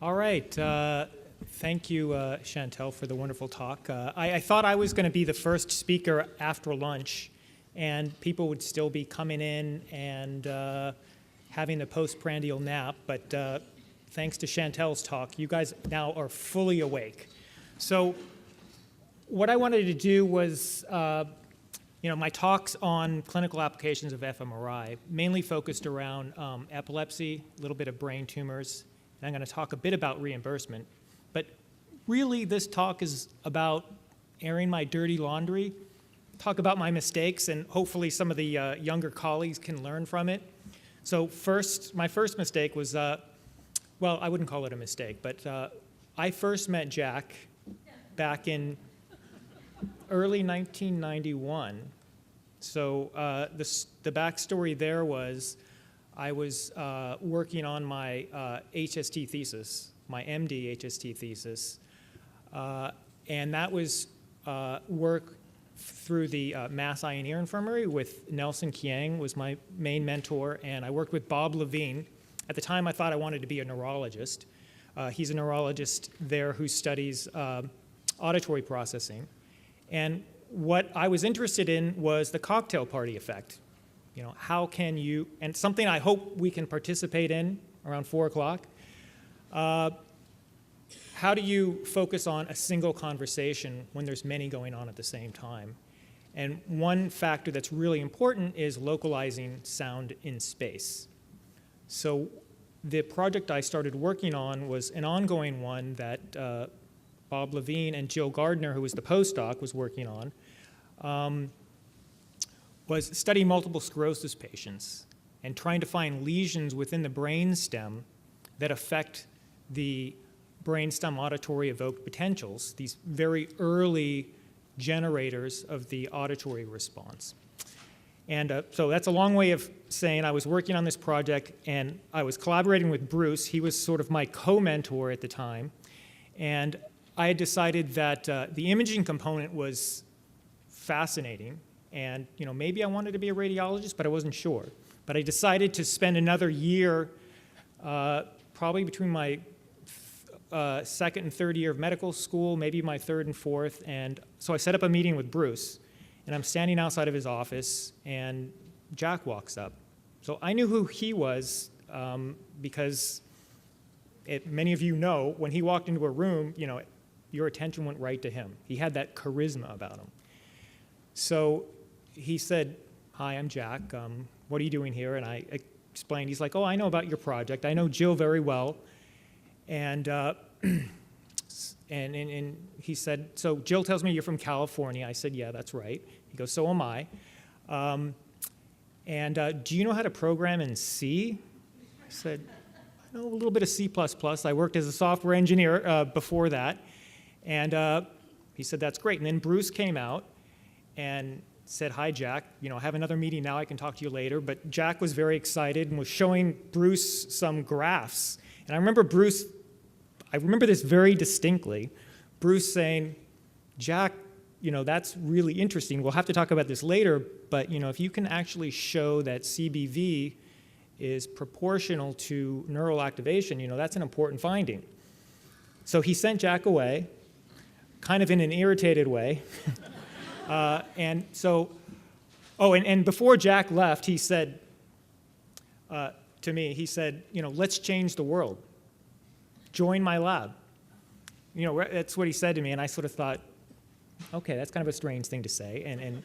All right. Thank you, Chantel, for the wonderful talk. I thought I was going to be the first speaker after lunch, and people would still be coming in and having the postprandial nap, but thanks to Chantel's talk, you guys now are fully awake. So what I wanted to do was, my talks on clinical applications of fMRI mainly focused around epilepsy, a little bit of brain tumors, and I'm going to talk a bit about reimbursement. But really, this talk is about airing my dirty laundry, talk about my mistakes, and hopefully some of the younger colleagues can learn from it. So my first mistake was, well, I wouldn't call it a mistake, but I first met Jack back in early 1991. So the backstory there was I was working on my HST thesis, my MD HST thesis, and that was work through the Mass Eye and Ear Infirmary with Nelson Kiang was my main mentor, and I worked with Bob Levine. At the time, I thought I wanted to be a neurologist. He's a neurologist there who studies auditory processing. And what I was interested in was the cocktail party effect. How can you, and something I hope we can participate in around 4 o'clock, how do you focus on a single conversation when there's many going on at the same time? And one factor that's really important is localizing sound in space. So the project I started working on was an ongoing one that Bob Levine and Jill Gardner, who was the postdoc, was working on, was studying multiple sclerosis patients and trying to find lesions within the brainstem that affect the brainstem auditory evoked potentials, these very early generators of the auditory response. And so that's a long way of saying I was working on this project, and I was collaborating with Bruce. He was sort of my co-mentor at the time. And I had decided that the imaging component was fascinating, and maybe I wanted to be a radiologist, but I wasn't sure. But I decided to spend another year, probably between my second and third year of medical school, maybe my third and fourth, and so I set up a meeting with Bruce, and I'm standing outside of his office, and Jack walks up. So I knew who he was because many of you know, when he walked into a room, your attention went right to him. He had that charisma about him. So he said, "Hi, I'm Jack. What are you doing here?" And I explained. He's like, "Oh, I know about your project. I know Jill very well." And and he said, "So Jill tells me you're from California." I said, "Yeah, that's right." He goes, "So am I. Do you know how to program in C?" I said, "I know a little bit of C++. I worked as a software engineer before that." And he said, "That's great." And then Bruce came out and said, "Hi, Jack. I have another meeting now. I can talk to you later." But Jack was very excited and was showing Bruce some graphs. And I remember this very distinctly, Bruce saying, "Jack, that's really interesting. We'll have to talk about this later, but if you can actually show that CBV is proportional to neural activation, that's an important finding." So he sent Jack away, kind of in an irritated way. And before Jack left, he said to me, he said, "Let's change the world. Join my lab." That's what he said to me, and I sort of thought, okay, that's kind of a strange thing to say. And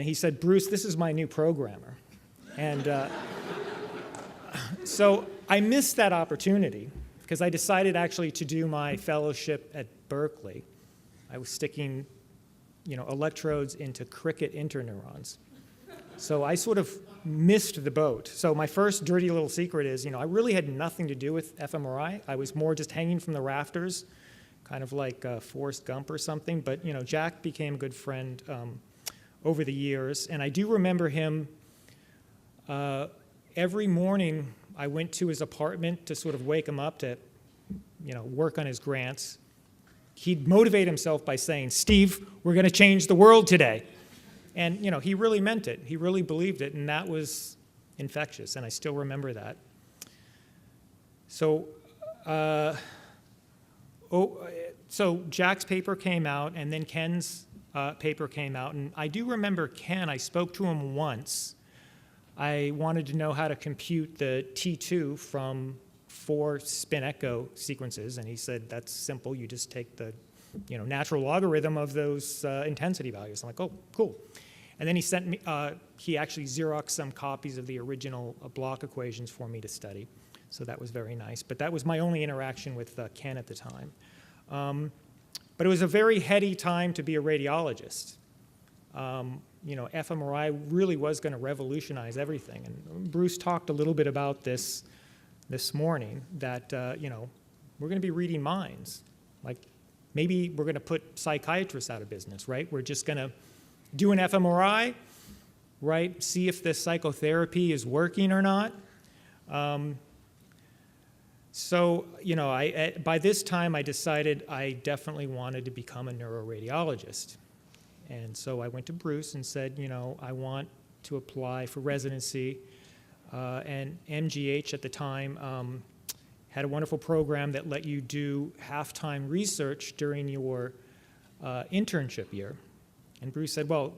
he said, "Bruce, this is my new programmer." And so I missed that opportunity because I decided actually to do my fellowship at Berkeley. I was sticking, electrodes into cricket interneurons. So I sort of missed the boat. So my first dirty little secret is, I really had nothing to do with fMRI. I was more just hanging from the rafters, kind of like Forrest Gump or something. But, Jack became a good friend over the years. And I do remember him every morning I went to his apartment to sort of wake him up to, work on his grants. He'd motivate himself by saying, "Steve, we're going to change the world today." And, he really meant it. He really believed it, and that was infectious, and I still remember that. So, so Jack's paper came out, and then Ken's paper came out. And I do remember Ken, I spoke to him once. I wanted to know how to compute the T2 from 4 spin echo sequences, and he said, that's simple. You just take the natural logarithm of those intensity values. I'm like, oh, cool. And then he sent me, he actually Xeroxed some copies of the original block equations for me to study. So that was very nice. But that was my only interaction with Ken at the time. But it was a very heady time to be a radiologist. fMRI really was going to revolutionize everything. And Bruce talked a little bit about this morning, that, we're going to be reading minds. Like, maybe we're going to put psychiatrists out of business, right? We're just going to do an fMRI, right? See if the psychotherapy is working or not. So, by this time, I decided I definitely wanted to become a neuroradiologist. And so I went to Bruce and said, I want to apply for residency. And MGH at the time had a wonderful program that let you do half-time research during your internship year. And Bruce said, well,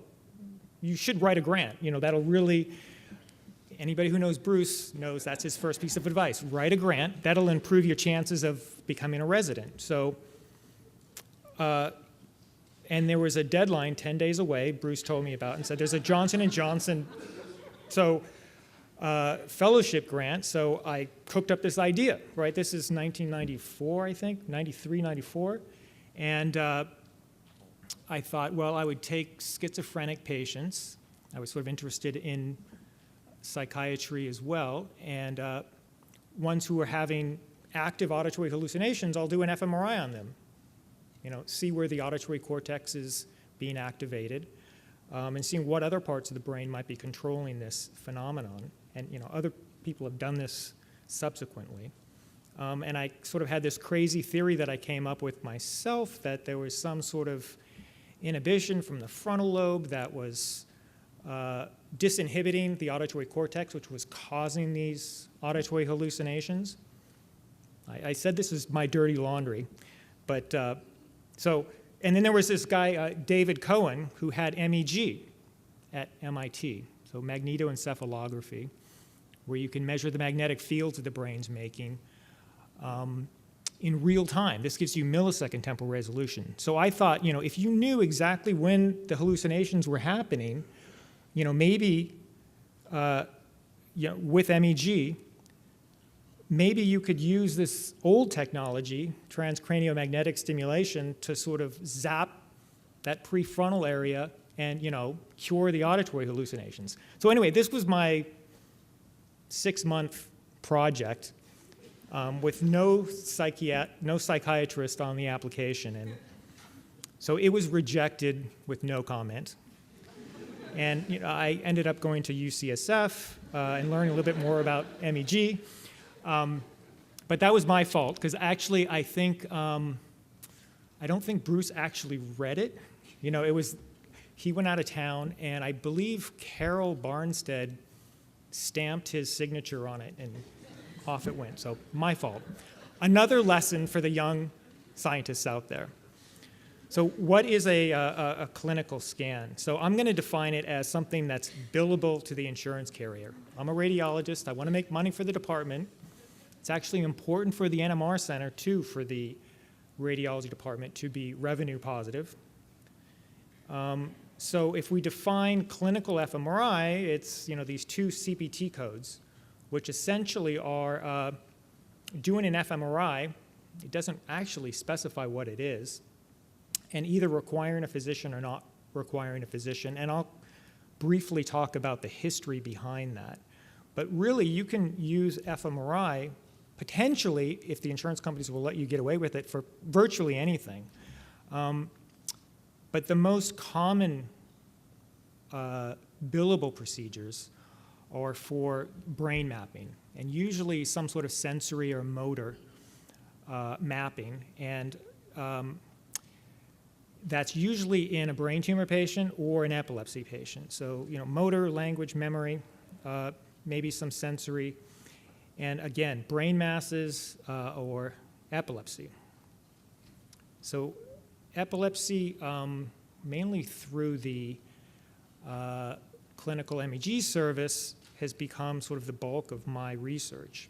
you should write a grant. That'll really, anybody who knows Bruce knows that's his first piece of advice. Write a grant. That'll improve your chances of becoming a resident. So, and there was a deadline 10 days away, Bruce told me about, and said there's a Johnson & Johnson fellowship grant. So I cooked up this idea, right? This is 1994, I think, 93, 94. And I thought, well, I would take schizophrenic patients. I was sort of interested in psychiatry as well. And ones who were having active auditory hallucinations, I'll do an fMRI on them. See where the auditory cortex is being activated, and seeing what other parts of the brain might be controlling this phenomenon. And other people have done this subsequently. And I sort of had this crazy theory that I came up with myself, that there was some sort of inhibition from the frontal lobe that was disinhibiting the auditory cortex, which was causing these auditory hallucinations. I said this is my dirty laundry, but and then there was this guy, David Cohen, who had MEG at MIT, so magnetoencephalography, where you can measure the magnetic fields that the brain's making in real time. This gives you millisecond temporal resolution. So I thought, if you knew exactly when the hallucinations were happening, maybe with MEG, maybe you could use this old technology, transcraniomagnetic stimulation, to sort of zap that prefrontal area and, cure the auditory hallucinations. So anyway, this was my 6-month project with no psychiatrist on the application. And so it was rejected with no comment. And I ended up going to UCSF and learning a little bit more about MEG. But that was my fault, because actually I don't think Bruce actually read it. He went out of town, and I believe Carol Barnstead stamped his signature on it, and off it went. So my fault. Another lesson for the young scientists out there. So what is a clinical scan? So I'm going to define it as something that's billable to the insurance carrier. I'm a radiologist. I want to make money for the department. It's actually important for the NMR center, too, for the radiology department to be revenue positive. So if we define clinical fMRI, it's these 2 CPT codes, which essentially are doing an fMRI. It doesn't actually specify what it is, and either requiring a physician or not requiring a physician. And I'll briefly talk about the history behind that. But really, you can use fMRI potentially, if the insurance companies will let you get away with it, for virtually anything. But the most common billable procedures are for brain mapping, and usually some sort of sensory or motor mapping. And that's usually in a brain tumor patient or an epilepsy patient. So, motor, language, memory, maybe some sensory. And again, brain masses or epilepsy. So epilepsy, mainly through the clinical MEG service, has become sort of the bulk of my research.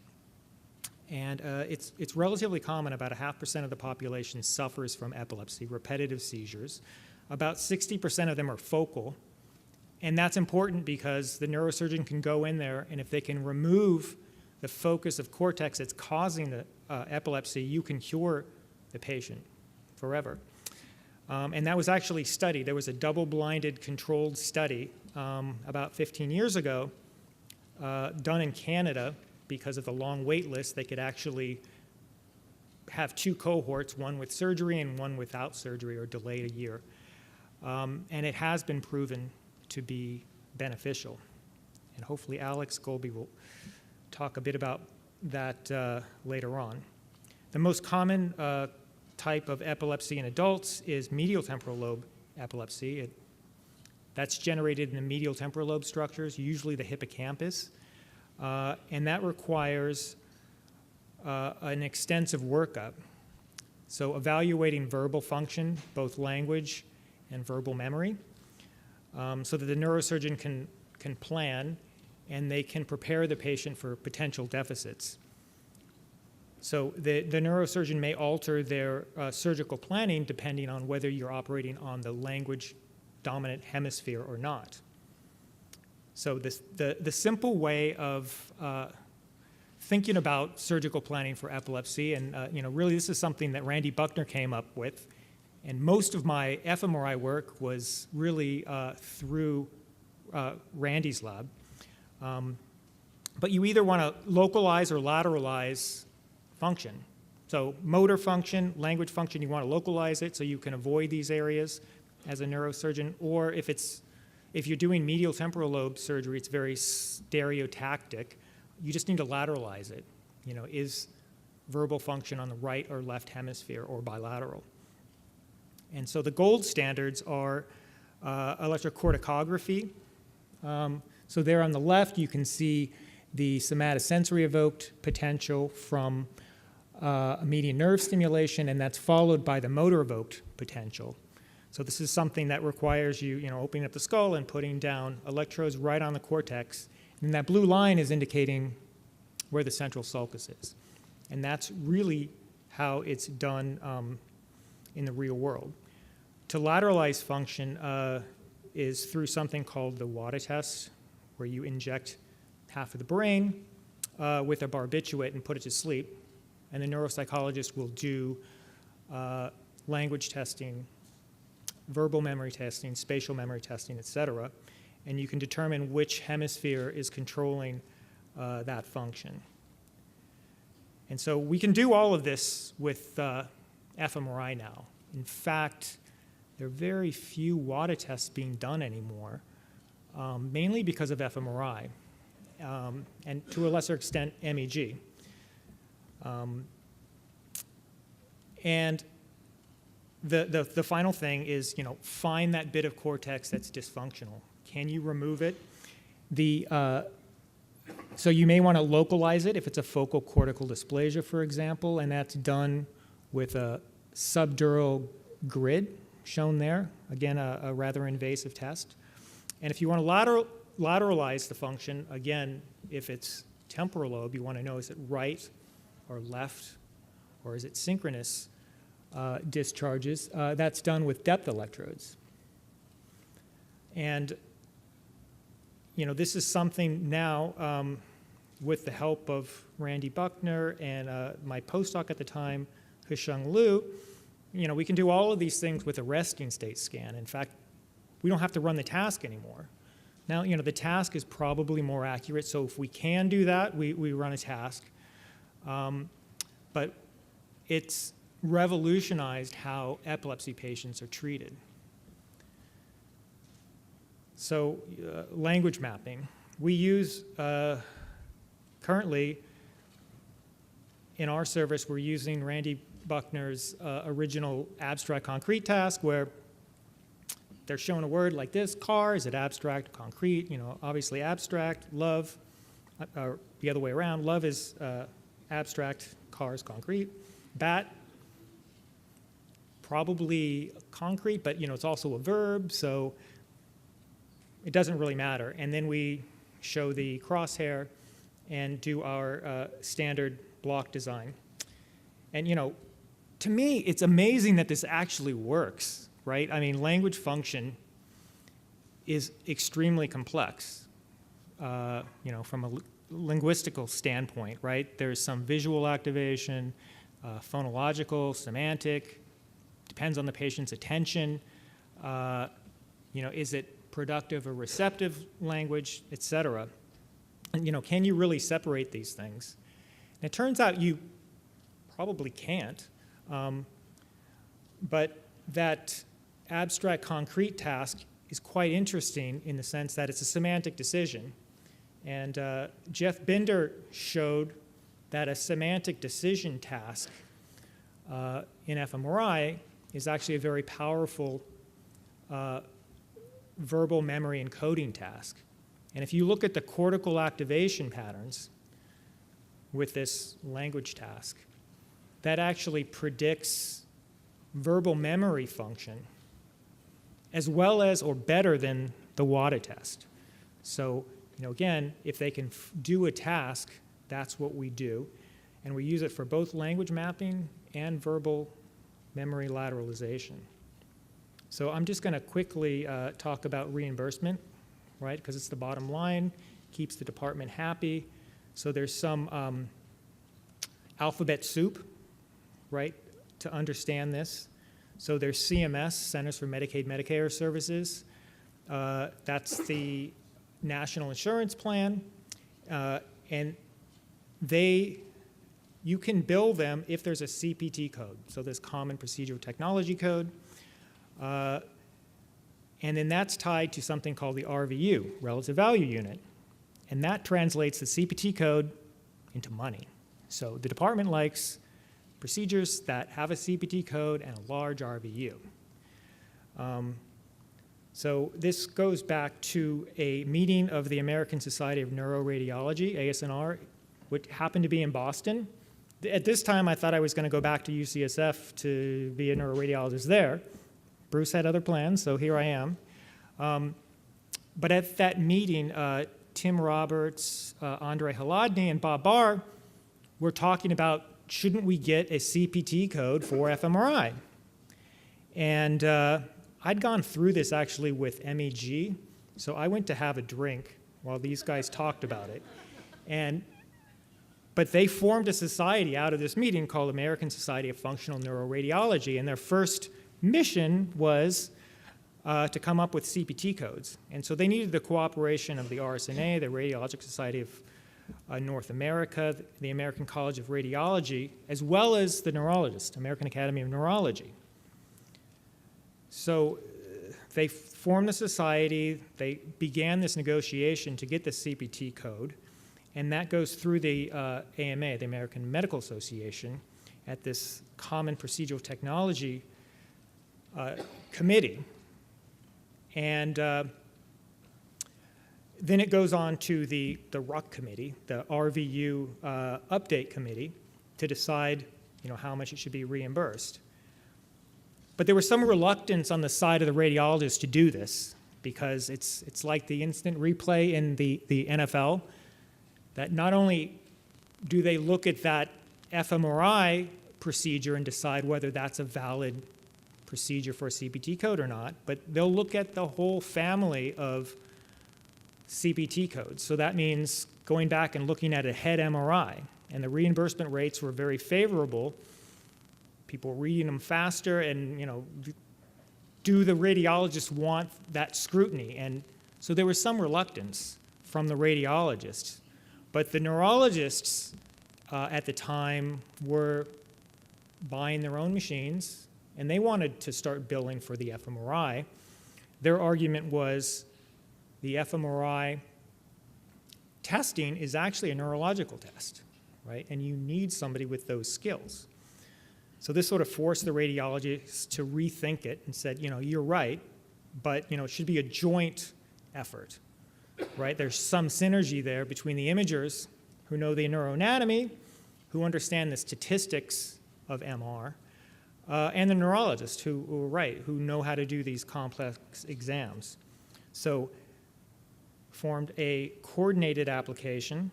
And it's relatively common. About 0.5% of the population suffers from epilepsy, repetitive seizures. About 60% of them are focal. And that's important because the neurosurgeon can go in there, and if they can remove the focus of cortex that's causing the epilepsy, you can cure the patient forever. And that was actually studied. There was a double-blinded controlled study about 15 years ago done in Canada. Because of the long wait list, they could actually have 2 cohorts, one with surgery and one without surgery, or delayed a year. And it has been proven to be beneficial. And hopefully Alex Golby will talk a bit about that later on. The most common type of epilepsy in adults is medial temporal lobe epilepsy. That's generated in the medial temporal lobe structures, usually the hippocampus. And that requires an extensive workup. So evaluating verbal function, both language and verbal memory, so that the neurosurgeon can plan and they can prepare the patient for potential deficits. So the neurosurgeon may alter their surgical planning depending on whether you're operating on the language dominant hemisphere or not. So the simple way of thinking about surgical planning for epilepsy, and really this is something that Randy Buckner came up with, and most of my fMRI work was really through Randy's lab. But you either want to localize or lateralize function. So motor function, language function, you want to localize it so you can avoid these areas as a neurosurgeon, or if you're doing medial temporal lobe surgery, it's very stereotactic. You just need to lateralize it. Is verbal function on the right or left hemisphere or bilateral? And so the gold standards are electrocorticography. So there on the left, you can see the somatosensory evoked potential from a median nerve stimulation, and that's followed by the motor evoked potential. So this is something that requires you, opening up the skull and putting down electrodes right on the cortex. And that blue line is indicating where the central sulcus is. And that's really how it's done in the real world. To lateralize function is through something called the WADA test, where you inject half of the brain with a barbiturate and put it to sleep. And the neuropsychologist will do language testing, verbal memory testing, spatial memory testing, et cetera, and you can determine which hemisphere is controlling that function. And so we can do all of this with fMRI now. In fact, there are very few WADA tests being done anymore, mainly because of fMRI, and to a lesser extent, MEG. And the final thing is, find that bit of cortex that's dysfunctional. Can you remove it? So you may want to localize it if it's a focal cortical dysplasia, for example, and that's done with a subdural grid shown there. Again, a rather invasive test. And if you want to lateralize the function, again, if it's temporal lobe, you want to know, is it right or left, or is it synchronous discharges? That's done with depth electrodes. And this is something now, with the help of Randy Buckner and my postdoc at the time, Husheng Liu, we can do all of these things with a resting state scan. In fact, we don't have to run the task anymore. Now, the task is probably more accurate, so if we can do that, we run a task. But it's revolutionized how epilepsy patients are treated. So language mapping. We use, currently, in our service, we're using Randy Buckner's original abstract concrete task, where they're shown a word like this, car. Is it abstract, concrete? Obviously abstract. Love, the other way around. Love is abstract, cars, concrete. Bat, probably concrete, but it's also a verb, so it doesn't really matter. And then we show the crosshair and do our standard block design. And to me, it's amazing that this actually works, right? I mean, language function is extremely complex, from a linguistical standpoint, right? There's some visual activation, phonological, semantic, depends on the patient's attention. Is it productive or receptive language, et cetera? And, can you really separate these things? And it turns out you probably can't. But that abstract concrete task is quite interesting in the sense that it's a semantic decision. And Jeff Binder showed that a semantic decision task in fMRI is actually a very powerful verbal memory encoding task. And if you look at the cortical activation patterns with this language task, that actually predicts verbal memory function as well as or better than the WADA test. So, again, if they can do a task, that's what we do. And we use it for both language mapping and verbal memory lateralization. So I'm just going to quickly talk about reimbursement, right? Because it's the bottom line, keeps the department happy. So there's some alphabet soup, right, to understand this. So there's CMS, Centers for Medicaid Medicare Services. That's the national insurance plan. And you can bill them if there's a CPT code. So there's Common Procedural Technology Code. And then that's tied to something called the RVU, Relative Value Unit. And that translates the CPT code into money. So the department likes procedures that have a CPT code and a large RVU. So this goes back to a meeting of the American Society of Neuroradiology, ASNR, which happened to be in Boston. At this time, I thought I was going to go back to UCSF to be a neuroradiologist there. Bruce had other plans, so here I am. But at that meeting, Tim Roberts, Andre Haladny, and Bob Barr were talking about, shouldn't we get a CPT code for fMRI? And I'd gone through this actually with MEG, so I went to have a drink while these guys talked about it. But they formed a society out of this meeting called American Society of Functional Neuroradiology, and their first mission was to come up with CPT codes. And so they needed the cooperation of the RSNA, the Radiologic Society of North America, the American College of Radiology, as well as the neurologist, American Academy of Neurology. So they formed the society, they began this negotiation to get the CPT code, and that goes through the AMA, the American Medical Association, at this Common Procedural Technology Committee. And then it goes on to the RUC committee, the RVU update committee, to decide how much it should be reimbursed. But there was some reluctance on the side of the radiologists to do this because it's like the instant replay in the NFL, that not only do they look at that fMRI procedure and decide whether that's a valid procedure for a CPT code or not, but they'll look at the whole family of CPT codes. So that means going back and looking at a head MRI, and the reimbursement rates were very favorable. People were reading them faster, and do the radiologists want that scrutiny? And so there was some reluctance from the radiologists, but the neurologists at the time were buying their own machines, and they wanted to start billing for the fMRI. Their argument was the fMRI testing is actually a neurological test, right? And you need somebody with those skills. So this sort of forced the radiologists to rethink it and said, you're right, but it should be a joint effort, right? There's some synergy there between the imagers who know the neuroanatomy, who understand the statistics of MR, and the neurologists who know how to do these complex exams. So formed a coordinated application,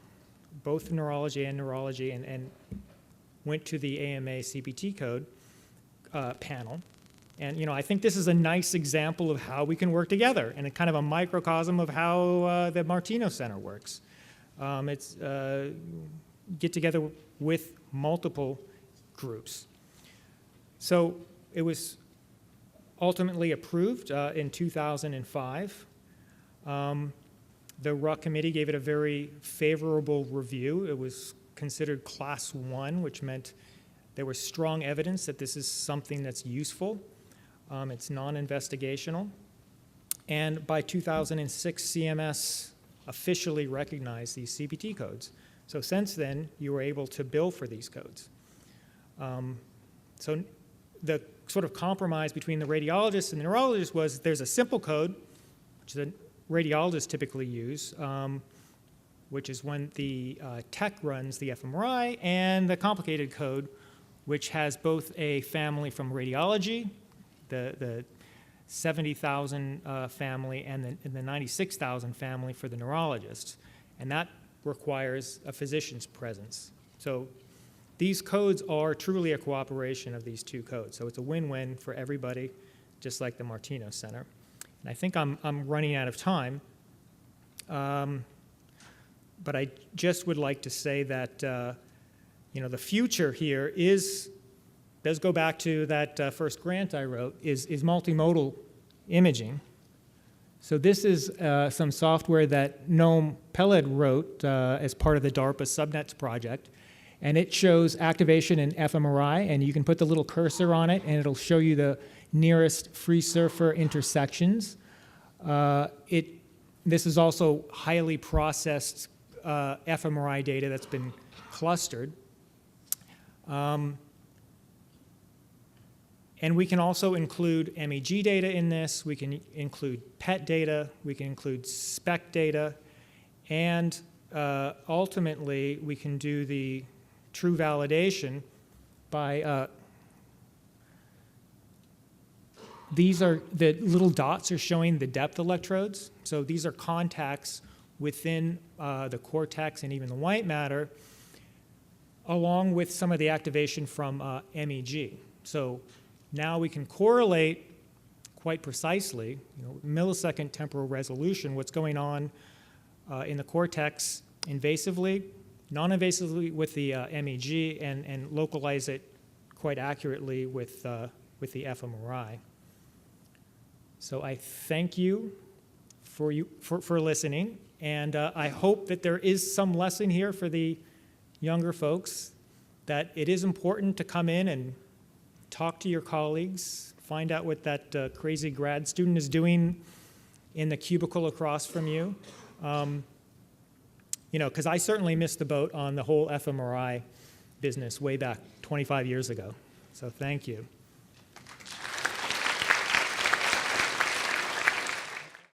both neurology and neurology, and went to the AMA CPT code panel. And I think this is a nice example of how we can work together, and a kind of a microcosm of how the Martino Center works. It's get together with multiple groups. So it was ultimately approved in 2005. The RUC committee gave it a very favorable review. It was considered class 1, which meant there was strong evidence that this is something that's useful. It's non-investigational. And by 2006, CMS officially recognized these CPT codes. So since then, you were able to bill for these codes. So the sort of compromise between the radiologist and the neurologist was there's a simple code, which the radiologists typically use, which is when the tech runs the fMRI, and the complicated code, which has both a family from radiology, the 70,000 family, and the 96,000 family for the neurologists. And that requires a physician's presence. So these codes are truly a cooperation of these two codes. So it's a win-win for everybody, just like the Martino Center. And I think I'm running out of time. But I just would like to say that the future here does go back to that first grant I wrote, is multimodal imaging. So this is some software that Noam Peled wrote as part of the DARPA Subnets project. And it shows activation in fMRI, and you can put the little cursor on it, and it'll show you the nearest free surfer intersections. This is also highly processed fMRI data that's been clustered. And we can also include MEG data in this. We can include PET data. We can include SPECT data. And ultimately, we can do the true validation by these are the little dots are showing the depth electrodes. So these are contacts within the cortex and even the white matter, along with some of the activation from MEG. So now we can correlate quite precisely, millisecond temporal resolution, what's going on in the cortex invasively, non-invasively with the MEG, and localize it quite accurately with the fMRI. So I thank you for listening, and I hope that there is some lesson here for the younger folks, that it is important to come in and talk to your colleagues, find out what that crazy grad student is doing in the cubicle across from you. Because I certainly missed the boat on the whole fMRI business way back 25 years ago. So thank you.